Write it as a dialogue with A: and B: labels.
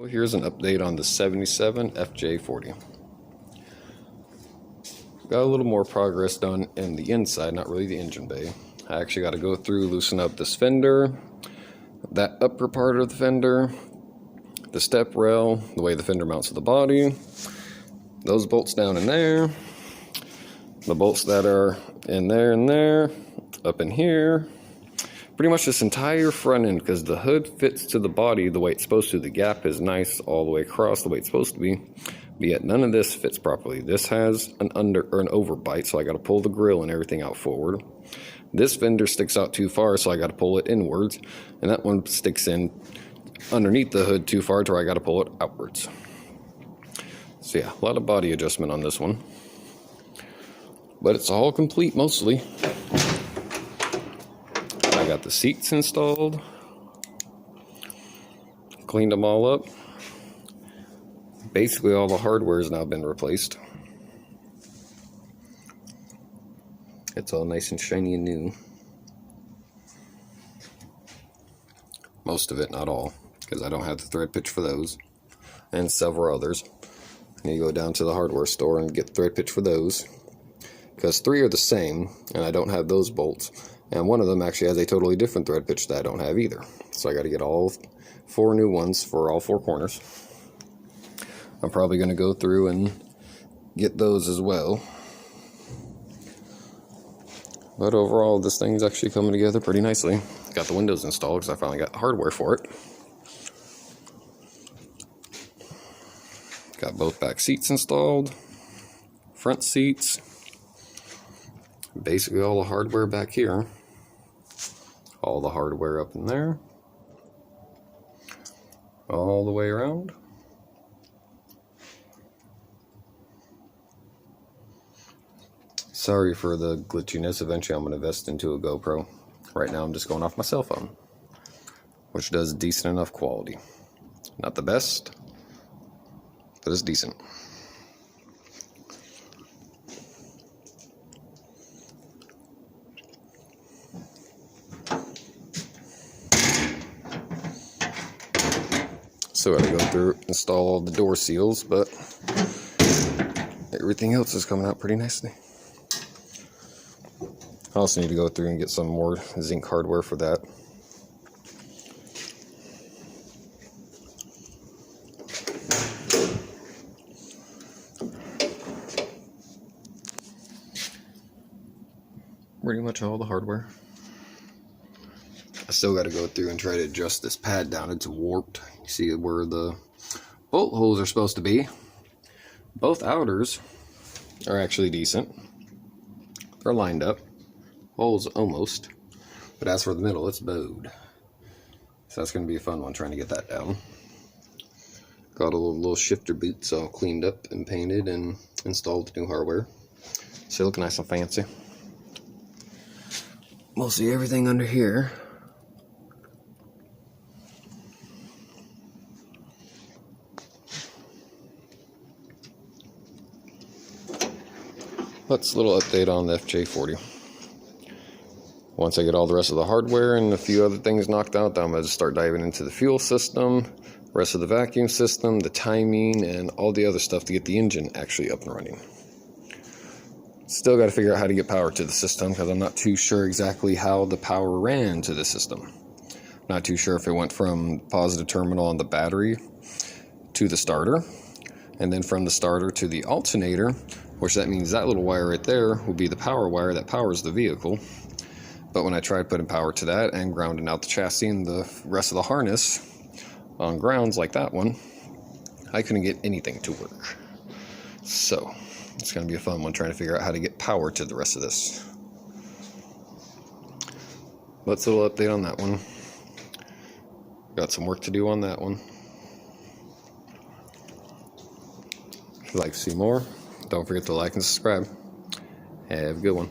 A: Well, here's an update on the 77 FJ40. Got a little more progress done in the inside, not really the engine bay. I actually got to go through, loosen up this fender, that upper part of the fender, the step rail, the way the fender mounts to the body, those bolts down in there, the bolts that are in there and there, up in here. Pretty much this entire front end, because the hood fits to the body the way it's supposed to. The gap is nice all the way across the way it's supposed to be, but yet none of this fits properly. This has an under or an overbite, so I got to pull the grill and everything out forward. This fender sticks out too far, so I got to pull it inwards, and that one sticks in underneath the hood too far to where I got to pull it outwards. So yeah, a lot of body adjustment on this one, but it's all complete mostly. I got the seats installed, cleaned them all up. Basically all the hardware has now been replaced. It's all nice and shiny and new. Most of it, not all, because I don't have the thread pitch for those, and several others. I need to go down to the hardware store and get the thread pitch for those, because 3 are the same, and I don't have those bolts. And one of them actually has a totally different thread pitch that I don't have either. So I got to get all 4 new ones for all 4 corners. I'm probably going to go through and get those as well. But overall, this thing's actually coming together pretty nicely. Got the windows installed because I finally got the hardware for it. Got both back seats installed, front seats. Basically all the hardware back here, all the hardware up in there, all the way around. Sorry for the glitchiness. Eventually I'm going to invest into a GoPro. Right now I'm just going off my cell phone, which does decent enough quality. Not the best, but it's decent. So I gotta go through, install all the door seals, but everything else is coming out pretty nicely. I also need to go through and get some more zinc hardware for that. Pretty much all the hardware. I still got to go through and try to adjust this pad down. It's warped. You see where the bolt holes are supposed to be. Both outers are actually decent. They're lined up. Holes almost. But as for the middle, it's bowed. So that's going to be a fun one, trying to get that down. Got a little shifter boots all cleaned up and painted and installed the new hardware. So they look nice and fancy. Mostly everything under here. That's a little update on the FJ40. Once I get all the rest of the hardware and a few other things knocked out, then I'm going to start diving into the fuel system, rest of the vacuum system, the timing, and all the other stuff to get the engine actually up and running. Still got to figure out how to get power to the system, because I'm not too sure exactly how the power ran to the system. Not too sure if it went from positive terminal on the battery to the starter, and then from the starter to the alternator, which that means that little wire right there will be the power wire that powers the vehicle. But when I tried putting power to that and grounding out the chassis and the rest of the harness on grounds like that one, I couldn't get anything to work. So it's going to be a fun one trying to figure out how to get power to the rest of this. Let's a little update on that one. Got some work to do on that one. If you'd like to see more, don't forget to like and subscribe. Have a good one.